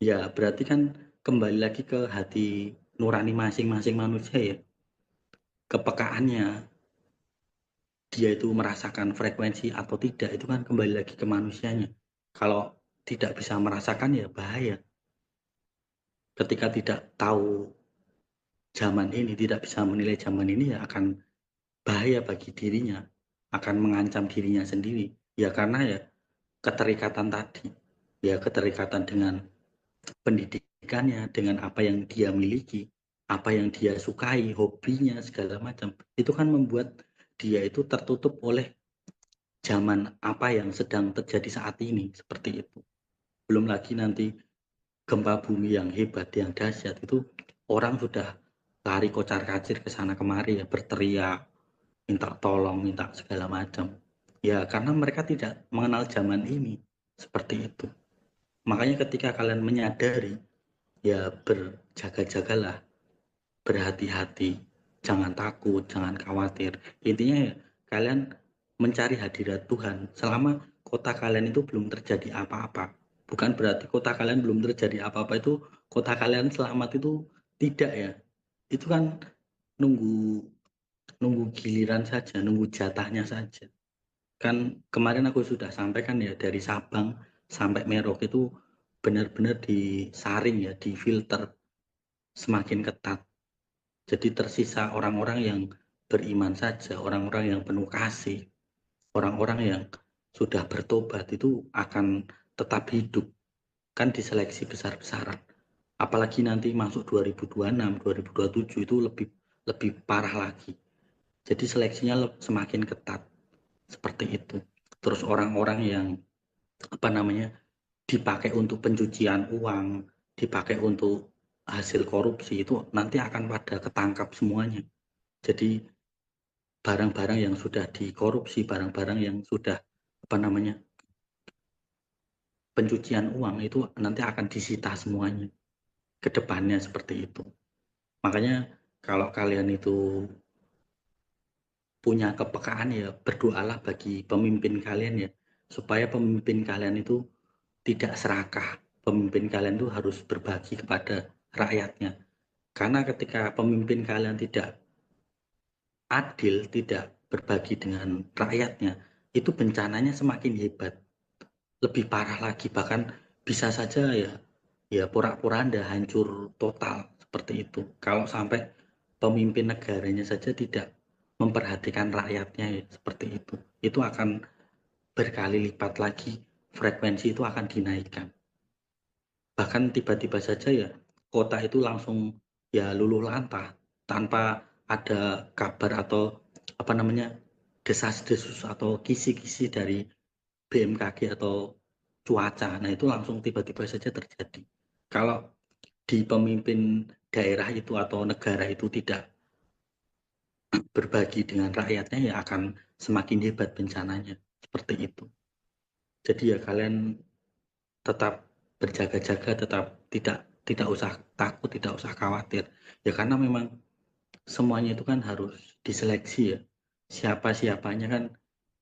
Ya berarti kan kembali lagi ke hati nurani masing-masing manusia ya, kepekaannya, dia itu merasakan frekuensi atau tidak itu kan kembali lagi ke manusianya. Kalau tidak bisa merasakan ya bahaya. Ketika tidak tahu zaman ini, tidak bisa menilai zaman ini ya akan bahaya bagi dirinya, akan mengancam dirinya sendiri. Ya karena ya keterikatan tadi, ya keterikatan dengan pendidikannya, dengan apa yang dia miliki, apa yang dia sukai, hobinya, segala macam. Itu kan membuat dia itu tertutup oleh zaman apa yang sedang terjadi saat ini, seperti itu. Belum lagi nanti gempa bumi yang hebat, yang dahsyat, itu orang sudah lari kocar-kacir ke sana kemari ya, berteriak, minta tolong, minta segala macam. Ya karena mereka tidak mengenal zaman ini, seperti itu. Makanya ketika kalian menyadari, ya berjaga-jagalah, berhati-hati, jangan takut, jangan khawatir. Intinya ya kalian mencari hadirat Tuhan selama kota kalian itu belum terjadi apa-apa. Bukan berarti kota kalian belum terjadi apa-apa itu kota kalian selamat itu tidak ya. Itu kan nunggu nunggu giliran saja, nunggu jatahnya saja. Kan kemarin aku sudah sampaikan ya dari Sabang sampai Merauke itu benar-benar disaring ya, difilter semakin ketat. Jadi tersisa orang-orang yang beriman saja, orang-orang yang penuh kasih, orang-orang yang sudah bertobat itu akan tetap hidup. Kan diseleksi besar-besaran. Apalagi nanti masuk 2026, 2027 itu lebih lebih parah lagi. Jadi seleksinya semakin ketat seperti itu. Terus orang-orang yang apa namanya dipakai untuk pencucian uang, dipakai untuk hasil korupsi itu nanti akan pada ketangkap semuanya. Jadi barang-barang yang sudah dikorupsi, barang-barang yang sudah apa namanya pencucian uang itu nanti akan disita semuanya ke depannya seperti itu. Makanya kalau kalian itu punya kepekaan ya berdoalah bagi pemimpin kalian ya supaya pemimpin kalian itu tidak serakah. Pemimpin kalian itu harus berbagi kepada rakyatnya. Karena ketika pemimpin kalian tidak adil, tidak berbagi dengan rakyatnya, itu bencananya semakin hebat, lebih parah lagi, bahkan bisa saja ya ya porak-poranda, hancur total seperti itu. Kalau sampai pemimpin negaranya saja tidak memperhatikan rakyatnya ya, seperti itu akan berkali lipat lagi frekuensi itu akan dinaikkan. Bahkan tiba-tiba saja ya kota itu langsung ya luluh lantah tanpa ada kabar atau apa namanya desas-desus atau kisi-kisi dari BMKG atau cuaca. Nah itu langsung tiba-tiba saja terjadi. Kalau di pemimpin daerah itu atau negara itu tidak berbagi dengan rakyatnya ya akan semakin hebat bencananya. Seperti itu. Jadi ya kalian tetap berjaga-jaga, tetap tidak tidak usah takut, tidak usah khawatir. Ya karena memang semuanya itu kan harus diseleksi ya. Siapa-siapanya kan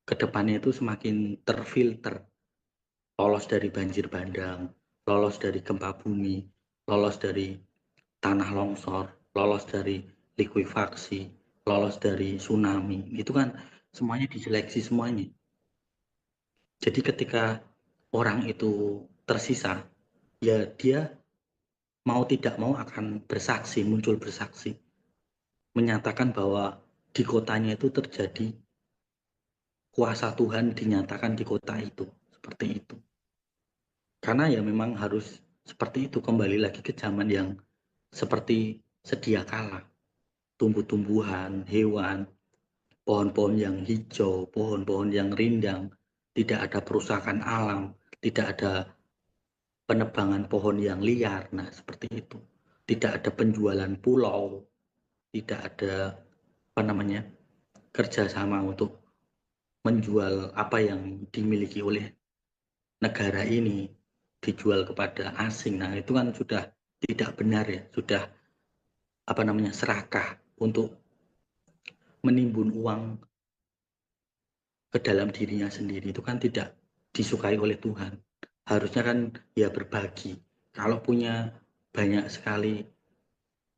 ke depannya itu semakin terfilter, lolos dari banjir bandang, lolos dari gempa bumi, lolos dari tanah longsor, lolos dari likuifaksi, lolos dari tsunami. Itu kan semuanya diseleksi semuanya. Jadi ketika orang itu tersisa, ya dia mau tidak mau akan bersaksi, muncul bersaksi, menyatakan bahwa di kotanya itu terjadi kuasa Tuhan dinyatakan di kota itu, seperti itu. Karena ya memang harus seperti itu, kembali lagi ke zaman yang seperti sedia kala. Tumbuh-tumbuhan, hewan, pohon-pohon yang hijau, pohon-pohon yang rindang, tidak ada perusakan alam, tidak ada penebangan pohon yang liar. Nah, seperti itu. Tidak ada penjualan pulau, tidak ada apa namanya kerjasama untuk menjual apa yang dimiliki oleh negara ini dijual kepada asing. Nah, itu kan sudah tidak benar ya, sudah apa namanya serakah untuk menimbun uang ke dalam dirinya sendiri itu kan tidak disukai oleh Tuhan. Harusnya kan ya berbagi. Kalau punya banyak sekali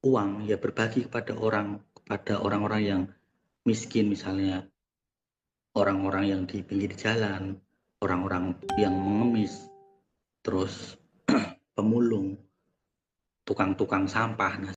uang, ya berbagi kepada orang-orang yang miskin, misalnya orang-orang yang di pinggir jalan, orang-orang yang mengemis, terus pemulung, tukang-tukang sampah. Nah,